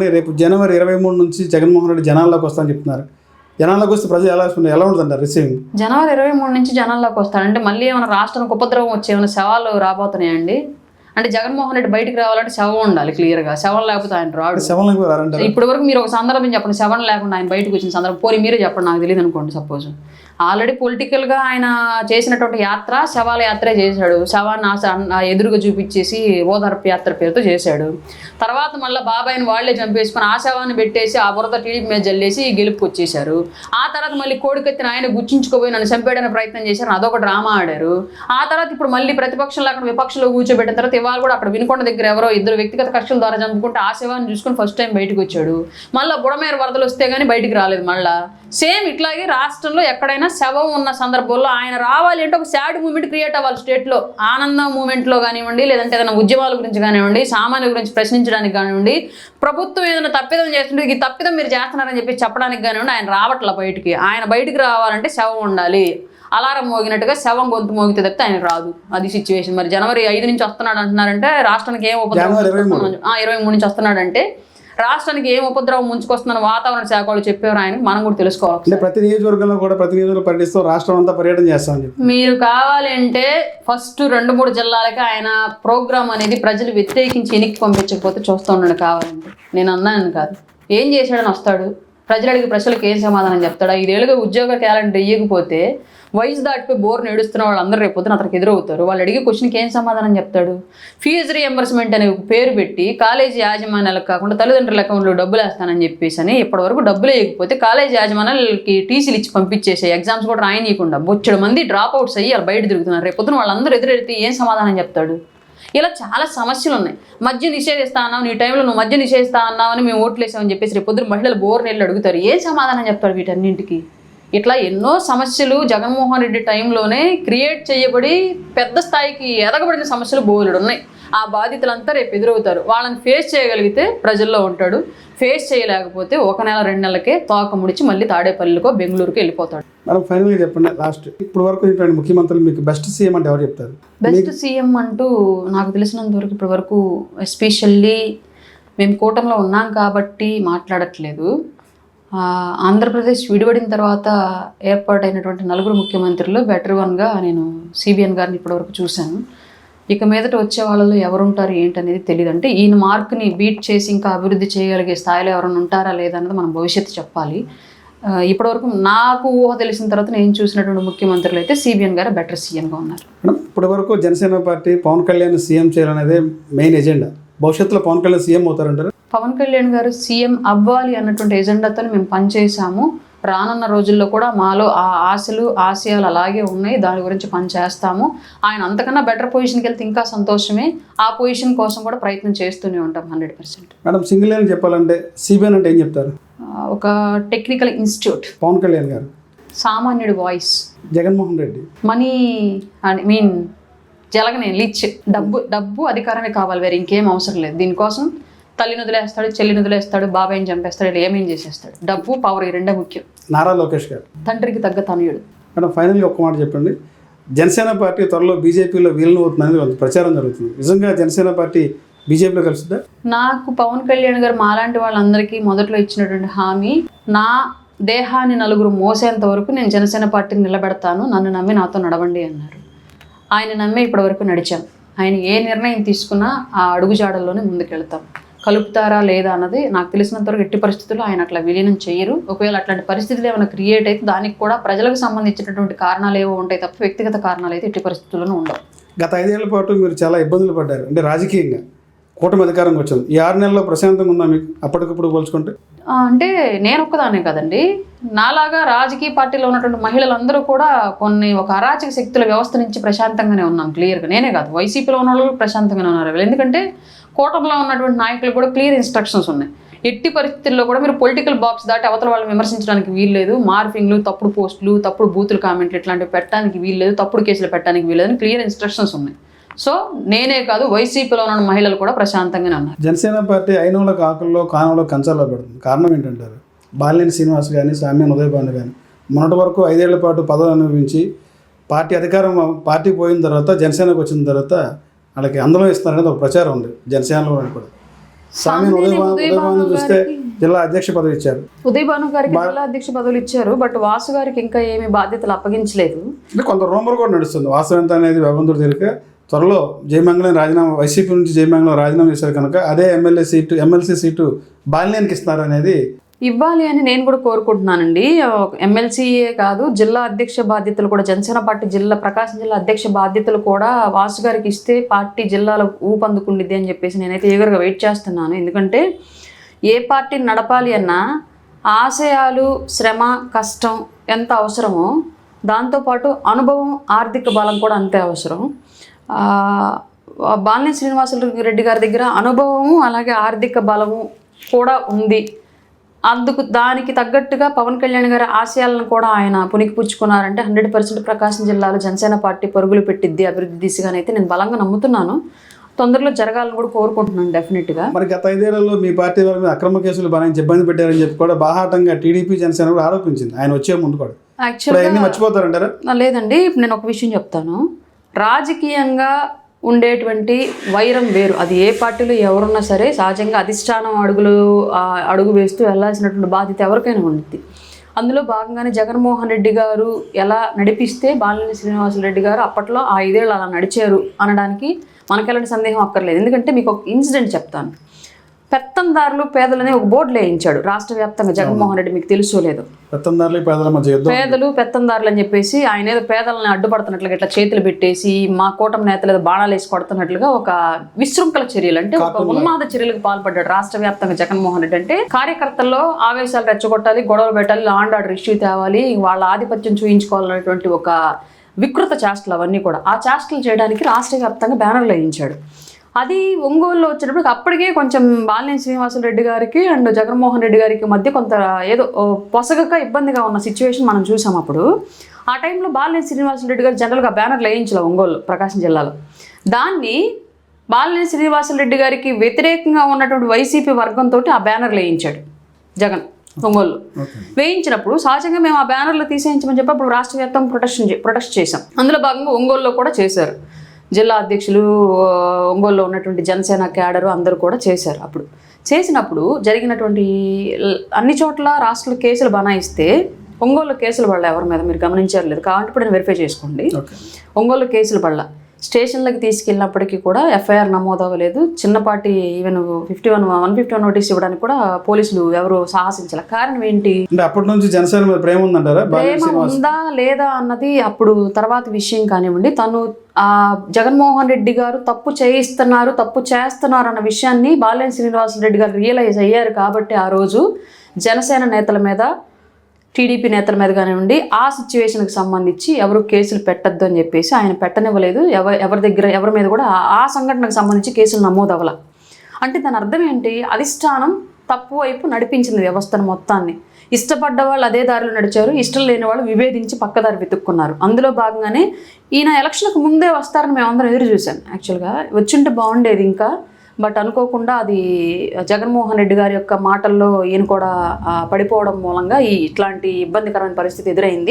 రేపు జనవరి 23 నుంచి జగన్మోహన్ రెడ్డి జనాల్లోకి వస్తానని చెప్తున్నారు. జనాల్లోకి వస్తే ప్రజలు ఎలా ఉంటుందంటారు రిసీవింగ్? జనవరి 23 నుంచి జనాల్లోకి వస్తారంటే మళ్ళీ ఏమైనా రాష్ట్రానికి ఉపద్రవం వచ్చే ఏమైనా శవాలు రాబోతున్నాయండి? అంటే జగన్మోహన్ రెడ్డి బయటికి రావాలంటే శవం ఉండాలి క్లియర్గా. శవం లేకపోతే ఆయన రాడు. ఇప్పటి వరకు మీరు ఒక సందర్భం చెప్పండి, శవం లేకుండా ఆయన బయటకు వచ్చిన సందర్భం పోయి మీరే చెప్పండి, నాకు తెలియదు అనుకోండి. సపోజ్ ఆల్రెడీ పొలిటికల్గా ఆయన చేసినటువంటి యాత్ర శవాల యాత్రే చేశాడు. శవాన్ని ఎదురుగా చూపించేసి ఓదార్పు యాత్ర పేరుతో చేశాడు. తర్వాత మళ్ళీ బాబాయిని వాళ్లే చంపేసుకొని ఆ శవాన్ని పెట్టేసి ఆ బురద టీడీపీ మీద జల్లేసి గెలుపుకి వచ్చేశారు. ఆ తర్వాత మళ్ళీ కోడికెత్తిన ఆయన గుర్చించుకోపోయి నన్ను చంపేయడానికి ప్రయత్నం చేశారు, అదొక డ్రామా ఆడారు. ఆ తర్వాత ఇప్పుడు మళ్ళీ ప్రతిపక్షం లేకుండా విపక్షంలో కూర్చోబెట్టిన తర్వాత ఇవాళ కూడా అక్కడ వినుకొండ దగ్గర ఎవరో ఇద్దరు వ్యక్తిగత కక్షల ద్వారా చంపుకుంటే ఆ శవాన్ని చూసుకొని ఫస్ట్ టైం బయటకు వచ్చాడు. మళ్ళీ బుడమేర వరదలు వస్తే కానీ బయటికి రాలేదు. మళ్ళీ సేమ్ ఇట్లాగే రాష్ట్రంలో ఎక్కడైనా శవం ఉన్న సందర్భంలో ఆయన రావాలి అంటే ఒక సాడ్ మూమెంట్ క్రియేట్ అవ్వాలి స్టేట్లో. ఆనందం మూమెంట్లో కానివ్వండి, లేదంటే ఏదైనా ఉద్యమాల గురించి కానివ్వండి, సామాన్యుల గురించి ప్రశ్నించడానికి కానివ్వండి, ప్రభుత్వం ఏదైనా తప్పిదం చేస్తుంటే ఈ తప్పిదం మీరు చేస్తున్నారని చెప్పి చెప్పడానికి కానివ్వండి, ఆయన రావట్ల బయటికి. ఆయన బయటికి రావాలంటే శవం ఉండాలి. అలారం మోగినట్టుగా శవం గొంతు మోగితే తప్పితే ఆయన రాదు. అది సిచ్యువేషన్. మరి జనవరి 5 నుంచి వస్తున్నాడు అంటున్నారంటే రాష్ట్రానికి ఏం ఉపద్రవం 23 నుంచి వస్తున్నాడంటే రాష్ట్రానికి ఏం ఉపద్రవం ముంచుకొస్తుందని వాతావరణ శాఖ వాళ్ళు చెప్పారు ఆయనకి, మనం కూడా తెలుసుకోవాలి. ప్రతి నియోజకవర్గంలో కూడా ప్రతి నియోజకవర్గం పర్యటిస్తూ రాష్ట్రం అంతా పర్యటన చేస్తామని మీరు కావాలి అంటే ఫస్ట్ 2-3 జిల్లాలకి ఆయన ప్రోగ్రామ్ అనేది ప్రజలు వ్యతిరేకించి ఎన్నిక పంపించకపోతే చూస్తూ ఉన్నాడు. కావాలంటే నేను అన్నాను కాదు, ఏం చేశాడని వస్తాడు, ప్రజలు అడిగి ప్రజలకు ఏం సమాధానం చెప్తాడు. 5 ఏళ్ళుగా ఉద్యోగ క్యాలెండర్ ఇవ్వకపోతే వయసు దాటిపోయి బోర్ని ఏడుస్తున్న వాళ్ళందరూ రేపు పొద్దున అతనికి ఎదురవుతారు. వాళ్ళు అడిగే క్వశ్చన్కి ఏం సమాధానం చెప్తాడు? ఫీజు రీఎంబర్స్మెంట్ అనే పేరు పెట్టి కాలేజీ యాజమాన్యాలకు కాకుండా తల్లిదండ్రుల అకౌంట్లో డబ్బులు వేస్తానని చెప్పేసి అని ఇప్పటివరకు డబ్బులు వేయకపోతే కాలేజీ యాజమాన్యాలకి టీసీలు ఇచ్చి పంపించేసే, ఎగ్జామ్స్ కూడా రాయనీయకుండా బొచ్చడు మంది డ్రాప్ అవుట్స్ అయ్యి వాళ్ళు బయట తిరుగుతున్నారు. రేపు పొద్దున వాళ్ళందరూ ఎదురెడితే ఏం సమాధానం చెప్తాడు? ఇలా చాలా సమస్యలు ఉన్నాయి. మద్యం నిషేధిస్తా అన్నావు, నీ టైంలో నువ్వు మద్యం నిషేధిస్తా అన్నావని మేము ఓట్లు వేసామని చెప్పేసి రేపు పొద్దున మహిళలు బోర్ని వెళ్ళి అడుగుతారు. ఏం సమాధానం చెప్తాడు వీటన్నింటికి? ఇట్లా ఎన్నో సమస్యలు జగన్మోహన్ రెడ్డి టైంలోనే క్రియేట్ చేయబడి పెద్ద స్థాయికి ఎదగబడిన సమస్యలు బోలెడు ఉన్నాయి. ఆ బాధితులంతా రేపు ఎదురవుతారు. వాళ్ళని ఫేస్ చేయగలిగితే ప్రజల్లో ఉంటాడు. ఫేస్ చేయలేకపోతే 1 నెల 2 నెలలకే తోక ముడిచి మళ్ళీ తాడేపల్లికో బెంగళూరుకో వెళ్ళిపోతాడు. మేడం ఫైనల్గా చెప్పండి, లాస్ట్ ఇప్పుడు వరకు ముఖ్యమంత్రులు మీకు బెస్ట్ సీఎం అంటే ఎవరు చెప్తారు? బెస్ట్ సీఎం అంటూ నాకు తెలిసినంత వరకు ఇప్పటి వరకు ఎస్పెషల్లీ మేము కూటమిలో ఉన్నాం కాబట్టి మాట్లాడట్లేదు. ఆంధ్రప్రదేశ్ విడిపడిన తర్వాత ఏర్పాటైనటువంటి 4 ముఖ్యమంత్రులు బెటర్ వన్గా నేను సిబిఎన్ గారిని ఇప్పటివరకు చూశాను. ఇక మీదట వచ్చే వాళ్ళలో ఎవరుంటారు ఏంటనేది తెలియదు. అంటే ఈయన మార్క్ని బీట్ చేసి ఇంకా అభివృద్ధి చేయగలిగే స్థాయిలో ఎవరైనా ఉంటారా లేదన్నది మనం భవిష్యత్తు చెప్పాలి. ఇప్పటివరకు నాకు ఊహ తెలిసిన తర్వాత నేను చూసినటువంటి ముఖ్యమంత్రులు అయితే సిబిఎన్ గారు బెటర్ సీఎంగా ఉన్నారు. ఇప్పటి వరకు జనసేన పార్టీ పవన్ కళ్యాణ్ సీఎం చేయాలనేదే మెయిన్ ఎజెండా. భవిష్యత్తులో పవన్ కళ్యాణ్ సీఎం అవుతారంటారు? పవన్ కళ్యాణ్ గారు సీఎం అవ్వాలి అన్నటువంటి ఎజెండాతో మేము పనిచేసాము. రానున్న రోజుల్లో కూడా మాలో ఆ ఆశలు ఆశయాలు అలాగే ఉన్నాయి. దాని గురించి పని చేస్తాము. ఆయన అంతకన్నా బెటర్ పొజిషన్కి వెళ్తే ఇంకా సంతోషమే. ఆ పొజిషన్ కోసం కూడా ప్రయత్నం చేస్తూనే ఉంటాం 100%. మేడం సింగిల్ లైన్ చెప్పాలంటే సిబిఎన్ అంటే ఏం చెప్తారు? ఒక టెక్నికల్ ఇన్స్టిట్యూట్. పవన్ కళ్యాణ్ గారు సామాన్యుడి వాయిస్. జగన్మోహన్ రెడ్డి మనీ జలగనే లిచ్. డబ్బు అధికారమే కావాలి, వేరే ఇంకేం అవసరం లేదు. దీనికోసం తల్లిని వదిలేస్తాడు, చెల్లిని వదిలేస్తాడు, బాబాయిని చంపేస్తాడు, ఇలా ఏమేం చేసేస్తాడు. డబ్బు పవర్ ఈ రెండే ముఖ్యం. నారా లోకేష్ గారు తండ్రికి తగ్గ తనయుడు. మేడం ఫైనల్గా ఒక్క మాట చెప్పండి, జనసేన పార్టీ త్వరలో బీజేపీలో విలీనం అవుతుందని ప్రచారం జరుగుతుంది. నిజంగా జనసేన పార్టీ బీజేపీలో కలుస్తుందా? నాకు పవన్ కళ్యాణ్ గారు మాలాంటి వాళ్ళందరికీ మొదట్లో ఇచ్చినటువంటి హామీ, నా దేహాన్ని 4 మోసేంత వరకు నేను జనసేన పార్టీని నిలబెడతాను, నన్ను నమ్మి నాతో నడవండి అన్నారు. ఆయన నమ్మి ఇప్పటి వరకు నడిచాం. ఆయన ఏ నిర్ణయం తీసుకున్నా ఆ అడుగుజాడల్లోనే ముందుకెళ్తాం. కలుపుతారా లేదా అన్నది నాకు తెలిసినంతవరకు ఎట్టి పరిస్థితుల్లో ఆయన అట్లా విలీనం చేయరు. ఒకవేళ అట్లాంటి పరిస్థితులు ఏమైనా క్రియేట్ అయితే దానికి కూడా ప్రజలకు సంబంధించినటువంటి కారణాలు ఏవో ఉంటాయి తప్ప వ్యక్తిగత కారణాలు అయితే ఎట్టి పరిస్థితుల్లోనూ ఉండవు. గత 5 ఏళ్ల పాటు మీరు చాలా ఇబ్బందులు పడ్డారు. అంటే రాజకీయంగా కూటమి అధికారంకి వచ్చింది. ఈ 6 నెలల్లో ప్రశాంతంగా ఉందా మీకు అప్పటికప్పుడు పోల్చుకుంటే? అంటే నేను ఒక్కదానే కదండి, నాలాగా రాజకీయ పార్టీలో ఉన్నటువంటి మహిళలందరూ కూడా ఒక అరాచక శక్తుల వ్యవస్థ నుంచి ప్రశాంతంగానే ఉన్నాం. క్లియర్గా నేనే కాదు, వైసీపీలో ఉన్న వాళ్ళు ప్రశాంతంగానే ఉన్నారు. ఎందుకంటే కూటమిలో ఉన్నటువంటి నాయకులు కూడా క్లియర్ ఇన్స్ట్రక్షన్స్ ఉన్నాయి. ఎట్టి పరిస్థితుల్లో కూడా మీరు పొలిటికల్ బాక్స్ దాటి అవతల వాళ్ళని విమర్శించడానికి వీల్లేదు. మార్ఫింగ్లు, తప్పుడు పోస్టులు, తప్పుడు బూతులు కామెంట్లు ఇట్లాంటివి పెట్టడానికి వీల్లేదు, తప్పుడు కేసులు పెట్టడానికి వీల్లేదు అని క్లియర్ ఇన్స్ట్రక్షన్స్ ఉన్నాయి. సో నేనే కాదు, వైసీపీలో ఉన్న మహిళలు కూడా ప్రశాంతంగానే ఉన్నారు. జనసేన పార్టీ అయినోళ్ళ కాకుల్లో కానంలో కంచాల్లో పెడుతుంది. కారణం ఏంటంటారు? బాలినేని శ్రీనివాస్ కానీ, సామ్యాన్ ఉదయభాను కానీ మొన్నటి వరకు 5 ఏళ్ల పాటు పదవి అనుభవించి పార్టీ పోయిన తర్వాత జనసేనకు వచ్చిన తర్వాత వాళ్ళకి అందులో ఇస్తున్నారనేది ఒక ప్రచారం ఉంది జనసేనలో కూడా. సామ్యం ఉదయభాను చూస్తే జిల్లా అధ్యక్ష పదవి ఇచ్చారు. ఉదయభాను గారికి జిల్లా అధ్యక్ష పదవులు ఇచ్చారు, బట్ వాసు గారికి ఇంకా ఏమి బాధ్యతలు అప్పగించలేదు. అంటే కొంత రూమర్ కూడా నడుస్తుంది. వాస్తవం ఎంత అనేది భగవంతుడు తెలియక త్వరలో జయమంగళం రాజీనామా, వైసీపీ నుంచి జయమంగళం రాజీనామా చేశారు కనుక అదే ఎమ్మెల్సీ సీటు బాలినేనికి ఇస్తున్నారు అనేది ఇవ్వాలి అని నేను కూడా కోరుకుంటున్నానండి. ఎమ్మెల్సీయే కాదు, జిల్లా అధ్యక్ష బాధ్యతలు కూడా, జనసేన పార్టీ ప్రకాశం జిల్లా అధ్యక్ష బాధ్యతలు కూడా వాసు గారికి ఇస్తే పార్టీ జిల్లాలో ఊపందుకుండిద్ది అని చెప్పేసి నేనైతే ఈగర్గా వెయిట్ చేస్తున్నాను. ఎందుకంటే ఏ పార్టీని నడపాలి అన్నా ఆశయాలు, శ్రమ, కష్టం ఎంత అవసరమో దాంతోపాటు అనుభవం, ఆర్థిక బలం కూడా అంతే అవసరం. బాలినేని శ్రీనివాసరెడ్డి గారి దగ్గర అనుభవము అలాగే ఆర్థిక బలము కూడా ఉంది. దానికి తగ్గట్టుగా పవన్ కళ్యాణ్ గారి ఆశయాలను కూడా ఆయన పుణికిపుచ్చుకున్నారంటే 100% ప్రకాశం జిల్లాలో జనసేన పార్టీ పరుగులు పెట్టిద్ది అభివృద్ధి దిశగానైతే నేను బలంగా నమ్ముతున్నాను. తొందరలో జరగాలని కూడా కోరుకుంటున్నాను డెఫినెట్గా. మరి గత 5 ఏళ్లలో మీ పార్టీ వాళ్ళ మీద అక్రమ కేసులు బనాయించి ఇబ్బంది పెట్టారని చెప్పి కూడా బాహాటంగా టీడీపీ జనసేన కూడా ఆరోపించింది ఆయన వచ్చే ముందు కూడా. యాక్చువల్గా మర్చిపోతారంటారా? లేదండి, ఇప్పుడు నేను ఒక విషయం చెప్తాను. రాజకీయంగా ఉండేటువంటి వైరం వేరు, అది ఏ పార్టీలో ఎవరున్నా సరే సహజంగా అధిష్టానం అడుగు వేస్తూ వెళ్ళాల్సినటువంటి బాధ్యత ఎవరికైనా ఉంటుంది. అందులో భాగంగానే జగన్మోహన్ రెడ్డి గారు ఎలా నడిపిస్తే బాలినేని శ్రీనివాసరెడ్డి గారు అప్పట్లో ఆ 5 ఏళ్ళు అలా నడిచారు అనడానికి మనకు ఎలాంటి సందేహం అక్కర్లేదు. ఎందుకంటే మీకు ఒక ఇన్సిడెంట్ చెప్తాను. పెత్తందారులు పేదలని ఒక బోర్డు వేయించాడు రాష్ట్ర వ్యాప్తంగా జగన్మోహన్ రెడ్డి, మీకు తెలుసో లేదు. పేదలు పెత్తందారులు అని చెప్పేసి ఆయన ఏదో పేదలని అడ్డుపడుతున్నట్లుగా ఇట్లా చేతులు పెట్టేసి మా కూటమి నేతలు ఏదో బాణాలు వేసి కొడుతున్నట్లుగా ఒక విశృంఖల చర్యలు, అంటే ఒక ఉన్మాద చర్యలకు పాల్పడ్డాడు రాష్ట్ర వ్యాప్తంగా జగన్మోహన్ రెడ్డి. అంటే కార్యకర్తల్లో ఆవేశాలు రెచ్చగొట్టాలి, గొడవలు పెట్టాలి, లా అండ్ ఆర్డర్ ఇష్యూ తేవాలి, వాళ్ళ ఆధిపత్యం చూయించుకోవాలనేటువంటి ఒక వికృత చేష్టలు అవన్నీ కూడా. ఆ చేష్టలు చేయడానికి రాష్ట్ర వ్యాప్తంగా బ్యానర్లు వేయించాడు. అది ఒంగోలులో వచ్చేటప్పుడు అప్పటికే కొంచెం బాలినేని శ్రీనివాసరెడ్డి గారికి అండ్ జగన్మోహన్ రెడ్డి గారికి మధ్య కొంత ఏదో పొసగక ఇబ్బందిగా ఉన్న సిచ్యువేషన్ మనం చూసాం. అప్పుడు ఆ టైంలో బాలినేని శ్రీనివాసరెడ్డి గారు జనరల్గా బ్యానర్లు వేయించలే ఒంగోలు ప్రకాశం జిల్లాలో. దాన్ని బాలినేని శ్రీనివాసరెడ్డి గారికి వ్యతిరేకంగా ఉన్నటువంటి వైసీపీ వర్గంతో ఆ బ్యానర్లు వేయించాడు జగన్ ఒంగోలు. వేయించినప్పుడు సహజంగా మేము ఆ బ్యానర్లు తీసేయించమని చెప్పి అప్పుడు రాష్ట్ర వ్యాప్తంగా ప్రొటెస్ట్ చేశాం. అందులో భాగంగా ఒంగోలులో కూడా చేశారు. జిల్లా అధ్యక్షులు, ఒంగోలులో ఉన్నటువంటి జనసేన క్యాడరు అందరూ కూడా చేశారు. అప్పుడు చేసినప్పుడు జరిగినటువంటి అన్ని చోట్ల రాష్ట్రంలో కేసులు బనాయిస్తే ఒంగోలు కేసులు పడలే ఎవరి మీద, మీరు గమనించారు లేదు, కాబట్టి ఇప్పుడు నేను వెరిఫై చేసుకోండి. ఒంగోలు కేసులు పడల. స్టేషన్లకు తీసుకెళ్ళినప్పటికీ కూడా ఎఫ్ఐఆర్ నమోదు అవ్వలేదు. చిన్నపాటి ఈవెన్ 151 నోటీస్ ఇవ్వడానికి కూడా పోలీసులు ఎవరు సాహసించాల. కారణం ఏంటి? అప్పటి నుంచి జనసేన మీద ప్రేమ ఉందంటారా? ప్రేమ ఉందా లేదా అన్నది అప్పుడు తర్వాత విషయం కానివ్వండి. తను జగన్మోహన్ రెడ్డి గారు తప్పు చేస్తున్నారు అన్న విషయాన్ని బాలినేని శ్రీనివాసరెడ్డి గారు రియలైజ్ అయ్యారు కాబట్టి ఆ రోజు జనసేన నేతల మీద, టీడీపీ నేతల మీద కానివ్వండి ఆ సిచ్యువేషన్కి సంబంధించి ఎవరు కేసులు పెట్టద్దు అని చెప్పేసి ఆయన పెట్టనివ్వలేదు. ఎవరి మీద కూడా ఆ సంఘటనకు సంబంధించి కేసులు నమోదు అవ్వాల. అంటే దాని అర్థం ఏంటి? అధిష్టానం తప్పు వైపు నడిపించింది వ్యవస్థను మొత్తాన్ని. ఇష్టపడ్డ వాళ్ళు అదే దారిలో నడిచారు, ఇష్టం లేని వాళ్ళు విభేదించి పక్కదారి వెతుక్కున్నారు. అందులో భాగంగానే ఈయన ఎలక్షన్కు ముందే వస్తారని మేమందరం ఎదురు చూసాం. యాక్చువల్గా వచ్చింటే బాగుండేది ఇంకా, బట్ అనుకోకుండా అది జగన్మోహన్ రెడ్డి గారి యొక్క మాటల్లో ఈయన కూడా పడిపోవడం మూలంగా ఇట్లాంటి ఇబ్బందికరమైన పరిస్థితి ఎదురైంది.